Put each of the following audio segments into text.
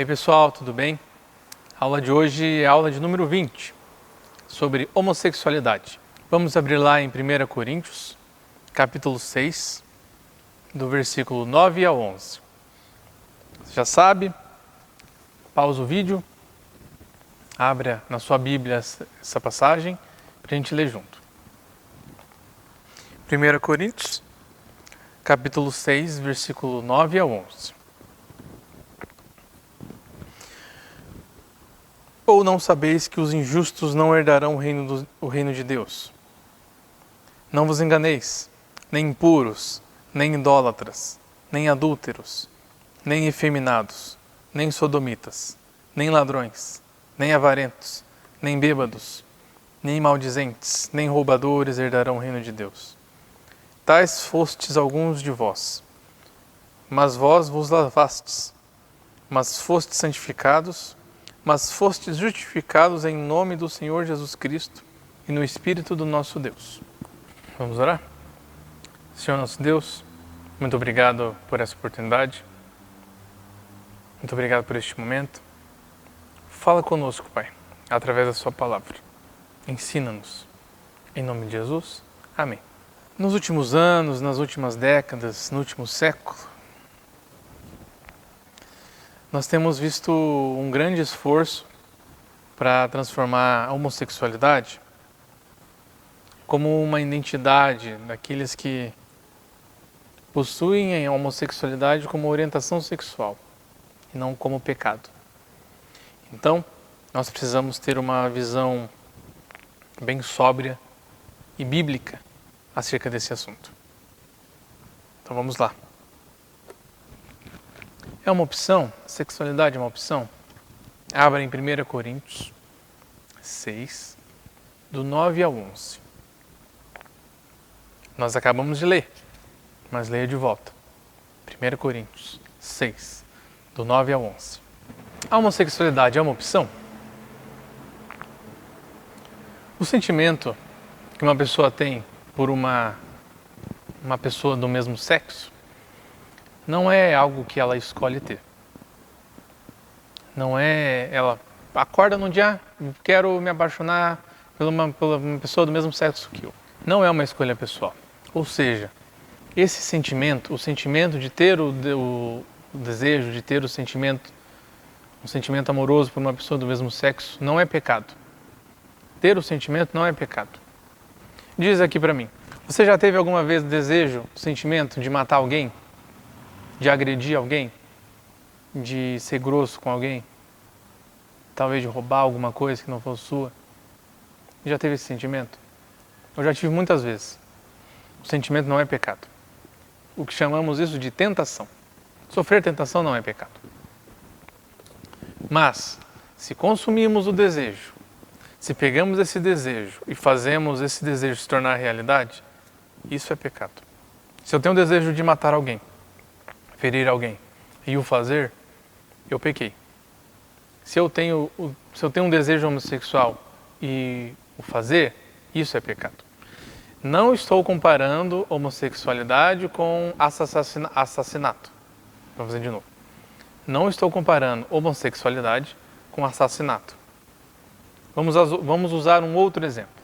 E aí pessoal, tudo bem? A aula de hoje é a aula de número 20, sobre homossexualidade. Vamos abrir lá em 1 Coríntios, capítulo 6, do versículo 9 ao 11. Você já sabe, pausa o vídeo, abra na sua Bíblia essa passagem para a gente ler junto. 1 Coríntios, capítulo 6, versículo 9 ao 11. Ou não sabeis que os injustos não herdarão o reino de Deus? Não vos enganeis, nem impuros, nem idólatras, nem adúlteros, nem efeminados, nem sodomitas, nem ladrões, nem avarentos, nem bêbados, nem maldizentes, nem roubadores herdarão o reino de Deus. Tais fostes alguns de vós, mas vós vos lavastes, mas fostes santificados, mas fostes justificados em nome do Senhor Jesus Cristo e no Espírito do nosso Deus. Vamos orar? Senhor nosso Deus, muito obrigado por essa oportunidade. Muito obrigado por este momento. Fala conosco, Pai, através da sua palavra. Ensina-nos. Em nome de Jesus. Amém. Nos últimos anos, nas últimas décadas, no último século, nós temos visto um grande esforço para transformar a homossexualidade como uma identidade daqueles que possuem a homossexualidade como orientação sexual e não como pecado. Então, nós precisamos ter uma visão bem sóbria e bíblica acerca desse assunto. Então vamos lá. É uma opção? Sexualidade é uma opção? Abra em 1 Coríntios 6, do 9 ao 11. Nós acabamos de ler, mas leia de volta. 1 Coríntios 6, do 9 ao 11. A homossexualidade é uma opção? O sentimento que uma pessoa tem por uma pessoa do mesmo sexo não é algo que ela escolhe ter. Não é ela acorda num dia, quero me apaixonar por uma pessoa do mesmo sexo que eu. Não é uma escolha pessoal. Ou seja, esse sentimento, o sentimento de ter o desejo, de ter um sentimento amoroso por uma pessoa do mesmo sexo, não é pecado. Ter o sentimento não é pecado. Diz aqui pra mim, você já teve alguma vez o desejo, o sentimento de matar alguém? De agredir alguém? De ser grosso com alguém? Talvez de roubar alguma coisa que não fosse sua? Já teve esse sentimento? Eu já tive muitas vezes. O sentimento não é pecado. O que chamamos isso de tentação. Sofrer tentação não é pecado. Mas, se consumimos o desejo, se pegamos esse desejo e fazemos esse desejo se tornar realidade, isso é pecado. Se eu tenho o desejo de matar alguém, ferir alguém e o fazer, eu pequei. Se eu tenho um desejo homossexual e o fazer, isso é pecado. Não estou comparando homossexualidade com assassinato. Vou fazer de novo. Não estou comparando homossexualidade com assassinato. Vamos usar um outro exemplo.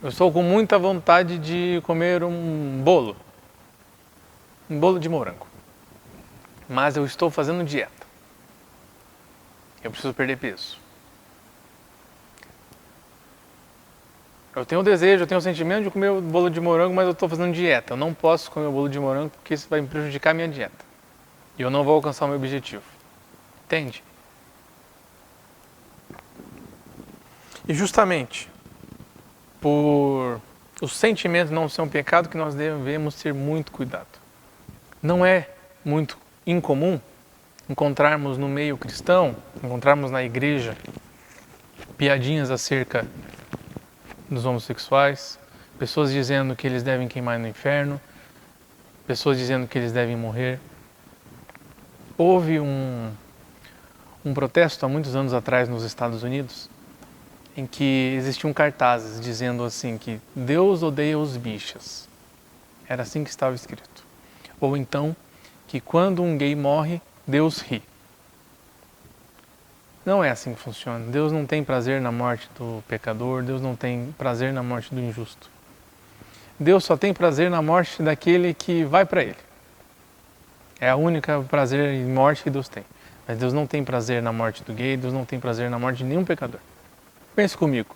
Eu estou com muita vontade de comer um bolo de morango. Mas eu estou fazendo dieta. Eu preciso perder peso. Eu tenho o desejo, eu tenho o sentimento de comer o bolo de morango, mas eu estou fazendo dieta. Eu não posso comer o bolo de morango porque isso vai me prejudicar a minha dieta. E eu não vou alcançar o meu objetivo. Entende? E justamente por o sentimento não ser um pecado que nós devemos ter muito cuidado. Não é muito incomum encontrarmos no meio cristão, encontrarmos na igreja piadinhas acerca dos homossexuais, pessoas dizendo que eles devem queimar no inferno, pessoas dizendo que eles devem morrer. Houve um protesto há muitos anos atrás nos Estados Unidos, em que existiam cartazes dizendo assim que Deus odeia os bichas. Era assim que estava escrito. Ou então, que quando um gay morre, Deus ri. Não é assim que funciona. Deus não tem prazer na morte do pecador, Deus não tem prazer na morte do injusto. Deus só tem prazer na morte daquele que vai para Ele. É a única prazer em morte que Deus tem. Mas Deus não tem prazer na morte do gay, Deus não tem prazer na morte de nenhum pecador. Pense comigo.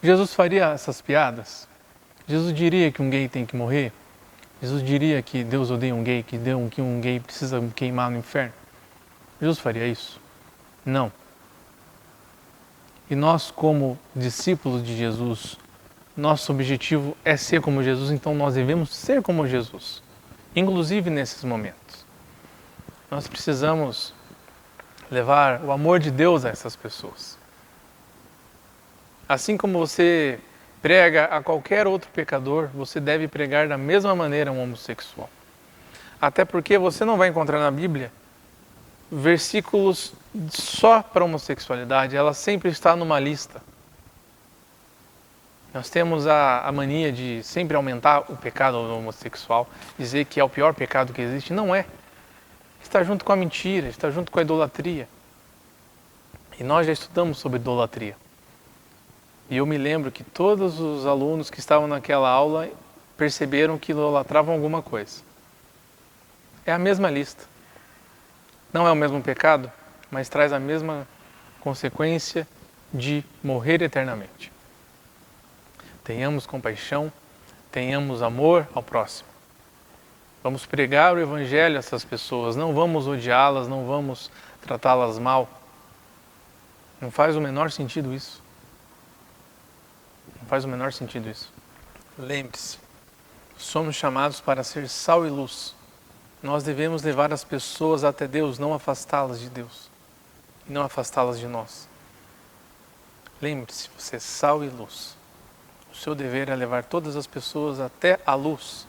Jesus faria essas piadas? Jesus diria que um gay tem que morrer? Jesus diria que Deus odeia um gay, que um gay precisa queimar no inferno? Jesus faria isso? Não. E nós, como discípulos de Jesus, nosso objetivo é ser como Jesus, então nós devemos ser como Jesus, inclusive nesses momentos. Nós precisamos levar o amor de Deus a essas pessoas. Assim como você prega a qualquer outro pecador, você deve pregar da mesma maneira a um homossexual. Até porque você não vai encontrar na Bíblia versículos só para a homossexualidade, ela sempre está numa lista. Nós temos a mania de sempre aumentar o pecado do homossexual, dizer que é o pior pecado que existe. Não é. Está junto com a mentira, está junto com a idolatria. E nós já estudamos sobre idolatria. E eu me lembro que todos os alunos que estavam naquela aula perceberam que idolatravam alguma coisa. É a mesma lista. Não é o mesmo pecado, mas traz a mesma consequência de morrer eternamente. Tenhamos compaixão, tenhamos amor ao próximo. Vamos pregar o Evangelho a essas pessoas, não vamos odiá-las, não vamos tratá-las mal. Não faz o menor sentido isso. Não faz o menor sentido isso. Lembre-se, somos chamados para ser sal e luz. Nós devemos levar as pessoas até Deus, não afastá-las de Deus. E não afastá-las de nós. Lembre-se, você é sal e luz. O seu dever é levar todas as pessoas até a luz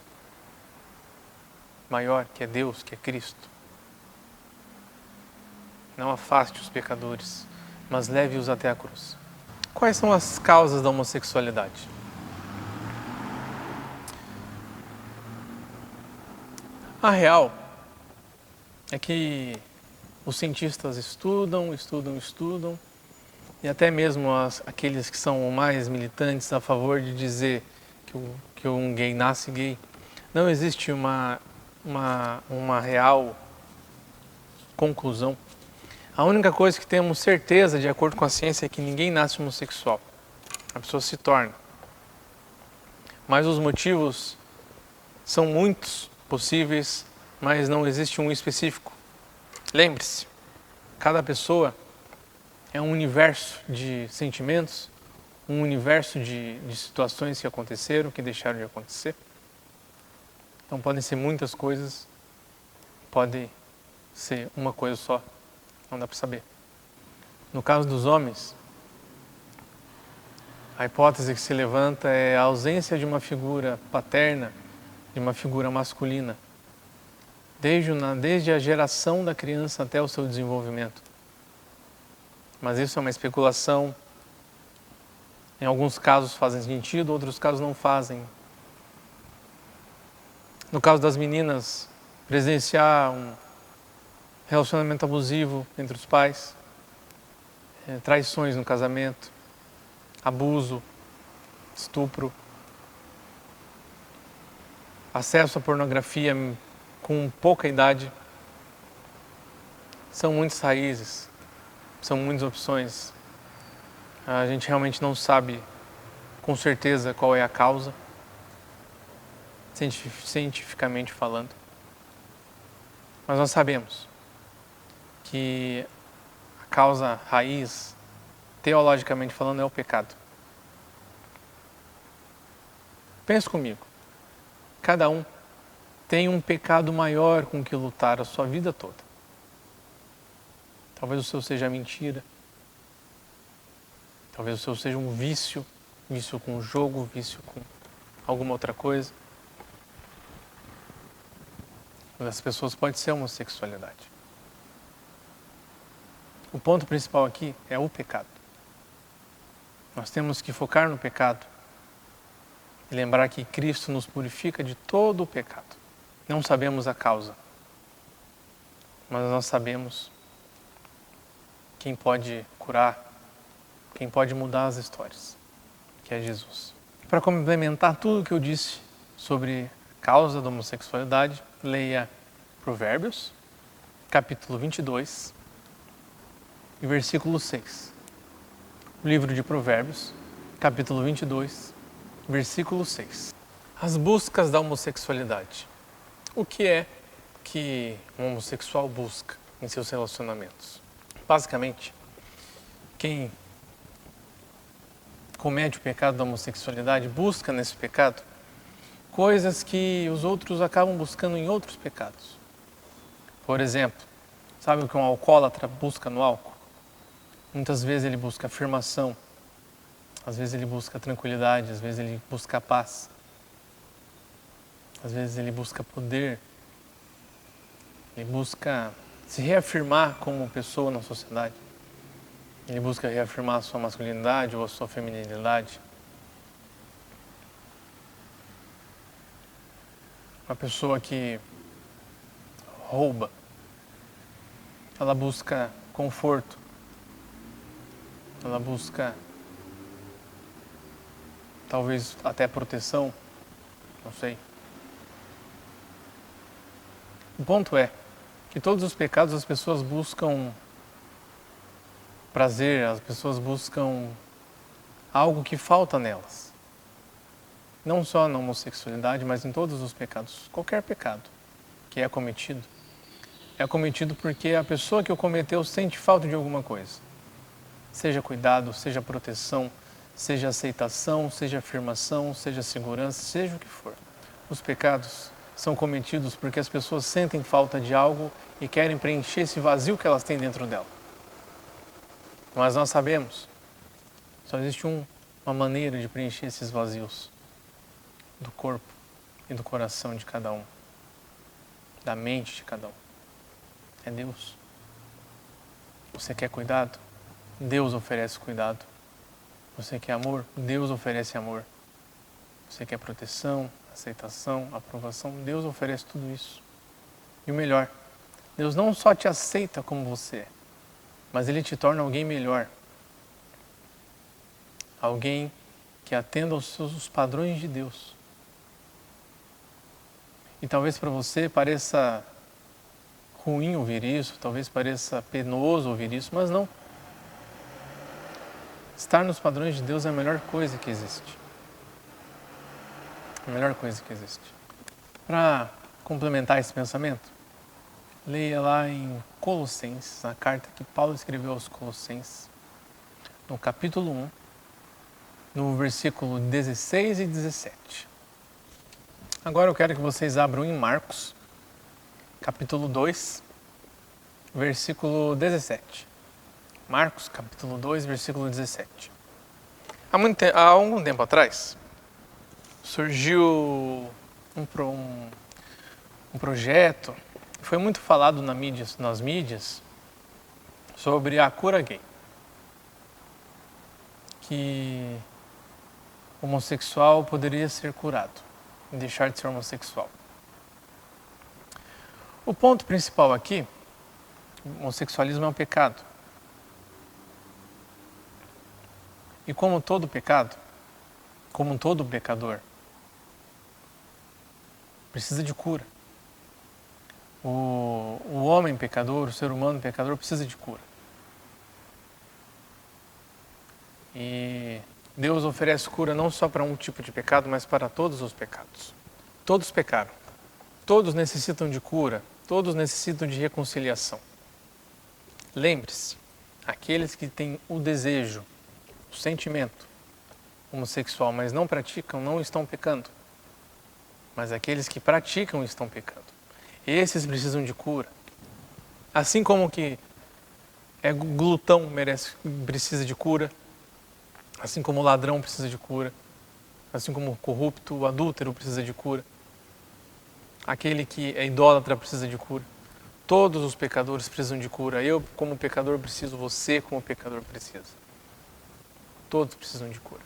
maior, que é Deus, que é Cristo. Não afaste os pecadores, mas leve-os até a cruz. Quais são as causas da homossexualidade? A real é que os cientistas estudam, e até mesmo aqueles que são mais militantes a favor de dizer que um gay nasce gay, não existe uma real conclusão. A única coisa que temos certeza, de acordo com a ciência, é que ninguém nasce homossexual. A pessoa se torna. Mas os motivos são muitos possíveis, mas não existe um específico. Lembre-se, cada pessoa é um universo de sentimentos, um universo de situações que aconteceram, que deixaram de acontecer. Então podem ser muitas coisas, pode ser uma coisa só, não dá para saber. No caso dos homens, a hipótese que se levanta é a ausência de uma paterna, de uma figura masculina, desde a geração da criança até o seu desenvolvimento. Mas isso é uma especulação. Em alguns casos fazem sentido, outros casos não fazem. No caso das meninas, presenciar um relacionamento abusivo entre os pais, traições no casamento, abuso, estupro, acesso à pornografia com pouca idade. São muitas raízes, são muitas opções. A gente realmente não sabe com certeza qual é a causa, cientificamente falando. Mas nós sabemos que a causa raiz, teologicamente falando, é o pecado. Pense comigo. Cada um tem um pecado maior com que lutar a sua vida toda. Talvez o seu seja mentira. Talvez o seu seja um vício com jogo, vício com alguma outra coisa. Uma das pessoas pode ser a homossexualidade. O ponto principal aqui é o pecado. Nós temos que focar no pecado e lembrar que Cristo nos purifica de todo o pecado. Não sabemos a causa, mas nós sabemos quem pode curar, quem pode mudar as histórias, que é Jesus. Para complementar tudo o que eu disse sobre causa da homossexualidade, leia Provérbios, capítulo 22, e versículo 6. O livro de Provérbios, capítulo 22, versículo 6. As buscas da homossexualidade. O que é que um homossexual busca em seus relacionamentos? Basicamente, quem comete o pecado da homossexualidade busca nesse pecado coisas que os outros acabam buscando em outros pecados. Por exemplo, sabe o que um alcoólatra busca no álcool? Muitas vezes ele busca afirmação, às vezes ele busca tranquilidade, às vezes ele busca paz, às vezes ele busca poder, ele busca se reafirmar como pessoa na sociedade, ele busca reafirmar a sua masculinidade ou a sua feminilidade. Uma pessoa que rouba, ela busca conforto, ela busca talvez até proteção, não sei. O ponto é que todos os pecados as pessoas buscam prazer, as pessoas buscam algo que falta nelas. Não só na homossexualidade, mas em todos os pecados. Qualquer pecado que é cometido porque a pessoa que o cometeu sente falta de alguma coisa. Seja cuidado, seja proteção, seja aceitação, seja afirmação, seja segurança, seja o que for. Os pecados são cometidos porque as pessoas sentem falta de algo e querem preencher esse vazio que elas têm dentro dela. Mas nós sabemos, só existe uma maneira de preencher esses vazios do corpo e do coração de cada um, da mente de cada um. É Deus. Você quer cuidado? Deus oferece cuidado. Você quer amor? Deus oferece amor. Você quer proteção, aceitação, aprovação? Deus oferece tudo isso. E o melhor, Deus não só te aceita como você é, mas Ele te torna alguém melhor. Alguém que atenda aos padrões de Deus. E talvez para você pareça ruim ouvir isso, talvez pareça penoso ouvir isso, mas não. Estar nos padrões de Deus é a melhor coisa que existe. A melhor coisa que existe. Para complementar esse pensamento, leia lá em Colossenses, a carta que Paulo escreveu aos Colossenses, no capítulo 1, no versículo 16 e 17. Agora eu quero que vocês abram em Marcos, capítulo 2, versículo 17. Marcos, capítulo 2, versículo 17. Há algum tempo atrás, surgiu um projeto, foi muito falado nas mídias, sobre a cura gay. Que o homossexual poderia ser curado e deixar de ser homossexual. O ponto principal aqui, o homossexualismo é um pecado. E como todo pecado, como todo pecador, precisa de cura. O homem pecador, o ser humano pecador precisa de cura. E Deus oferece cura não só para um tipo de pecado, mas para todos os pecados. Todos pecaram. Todos necessitam de cura. Todos necessitam de reconciliação. Lembre-se, aqueles que têm o desejo, o sentimento homossexual, mas não praticam, não estão pecando. Mas aqueles que praticam estão pecando. Esses precisam de cura. Assim como que é glutão precisa de cura, assim como o ladrão precisa de cura, assim como o corrupto, o adúltero precisa de cura, aquele que é idólatra precisa de cura. Todos os pecadores precisam de cura. Eu, como pecador, preciso. Você, como pecador, precisa. Todos precisam de cura.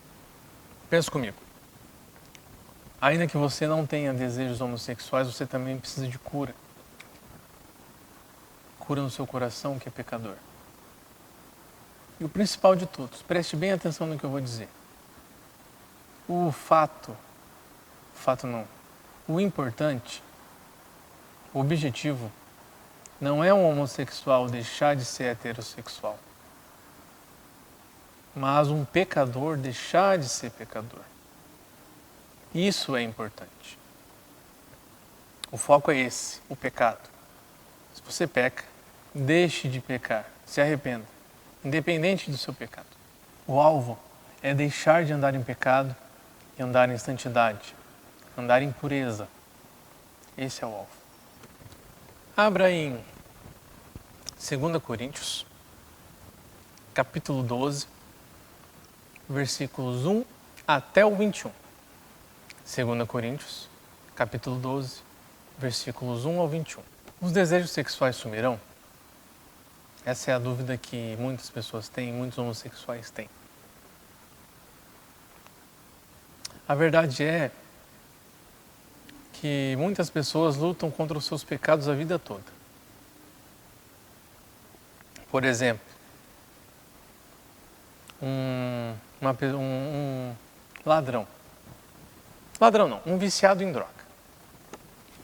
Pensa comigo. Ainda que você não tenha desejos homossexuais, você também precisa de cura. Cura no seu coração, que é pecador. E o principal de todos, preste bem atenção no que eu vou dizer. O importante, o objetivo, não é um homossexual deixar de ser heterossexual, mas um pecador deixar de ser pecador. Isso é importante. O foco é esse, o pecado. Se você peca, deixe de pecar, se arrependa, independente do seu pecado. O alvo é deixar de andar em pecado e andar em santidade, andar em pureza. Esse é o alvo. Abra em 2 Coríntios, capítulo 12, versículos 1 até o 21. 2 Coríntios, capítulo 12, versículos 1 ao 21. Os desejos sexuais sumirão? Essa é a dúvida que muitas pessoas têm, muitos homossexuais têm. A verdade é que muitas pessoas lutam contra os seus pecados a vida toda. Por exemplo, um ladrão. Ladrão não, um viciado em droga.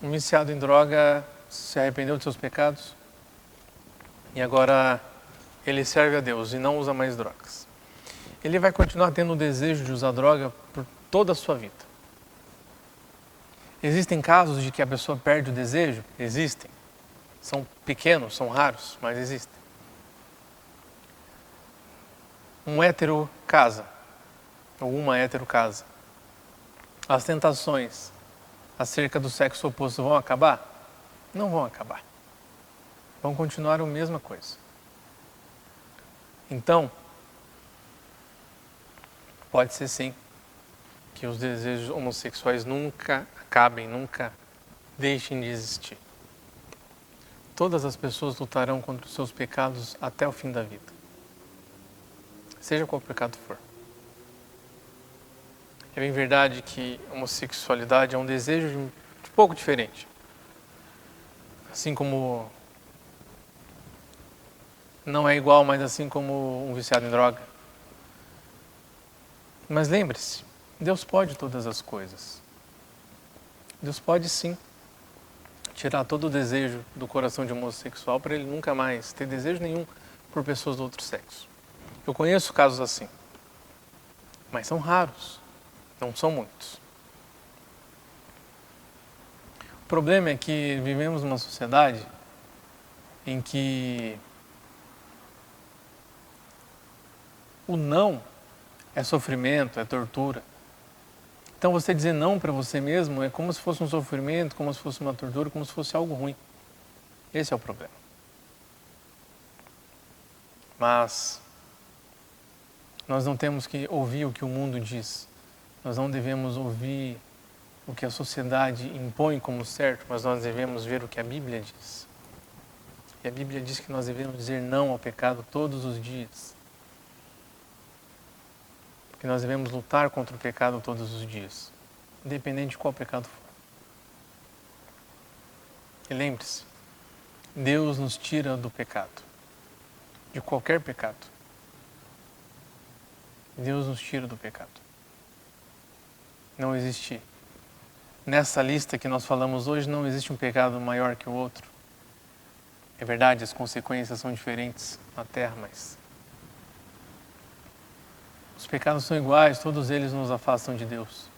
Um viciado em droga se arrependeu de seus pecados e agora ele serve a Deus e não usa mais drogas. Ele vai continuar tendo o desejo de usar droga por toda a sua vida. Existem casos de que a pessoa perde o desejo? Existem. São pequenos, são raros, mas existem. Um hétero casa, ou uma hétero casa. As tentações acerca do sexo oposto vão acabar? Não vão acabar. Vão continuar a mesma coisa. Então, pode ser sim que os desejos homossexuais nunca acabem, nunca deixem de existir. Todas as pessoas lutarão contra os seus pecados até o fim da vida. Seja qual pecado for. É bem verdade que a homossexualidade é um desejo de pouco diferente. Assim como não é igual, mas assim como um viciado em droga. Mas lembre-se, Deus pode todas as coisas. Deus pode sim tirar todo o desejo do coração de um homossexual para ele nunca mais ter desejo nenhum por pessoas do outro sexo. Eu conheço casos assim, mas são raros, não são muitos. O problema é que vivemos numa sociedade em que o não é sofrimento, é tortura. Então você dizer não para você mesmo é como se fosse um sofrimento, como se fosse uma tortura, como se fosse algo ruim. Esse é o problema. Mas nós não temos que ouvir o que o mundo diz. Nós não devemos ouvir o que a sociedade impõe como certo, mas nós devemos ver o que a Bíblia diz. E a Bíblia diz que nós devemos dizer não ao pecado todos os dias. Que nós devemos lutar contra o pecado todos os dias, independente de qual pecado for. E lembre-se, Deus nos tira do pecado, de qualquer pecado. Deus nos tira do pecado. Não existe. Nessa lista que nós falamos hoje, não existe um pecado maior que o outro. É verdade, as consequências são diferentes na terra, mas os pecados são iguais, todos eles nos afastam de Deus.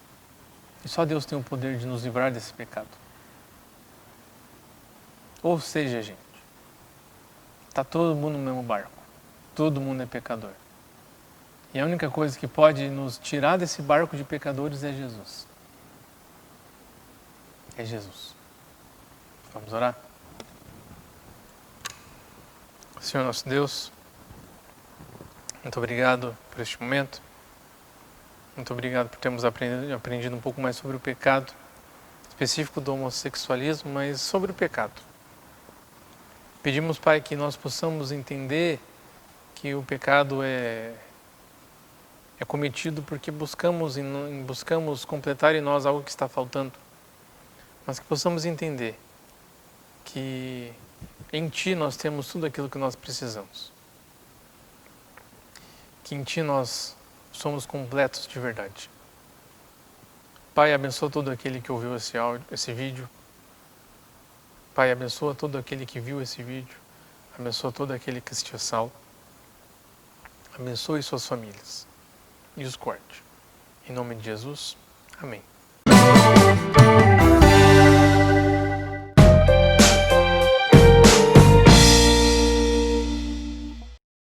E só Deus tem o poder de nos livrar desse pecado. Ou seja, gente, está todo mundo no mesmo barco. Todo mundo é pecador. E a única coisa que pode nos tirar desse barco de pecadores é Jesus. É Jesus. Vamos orar? Senhor nosso Deus, muito obrigado por este momento. Muito obrigado por termos aprendido um pouco mais sobre o pecado, específico do homossexualismo, mas sobre o pecado. Pedimos, Pai, que nós possamos entender que o pecado é cometido porque buscamos completar em nós algo que está faltando, mas que possamos entender que em Ti nós temos tudo aquilo que nós precisamos. que em Ti nós somos completos de verdade. Pai, abençoa todo aquele que ouviu esse vídeo. Pai, abençoa todo aquele que viu esse vídeo. Abençoa todo aquele que assistiu a sala. Abençoe suas famílias e os guarde. Em nome de Jesus, amém.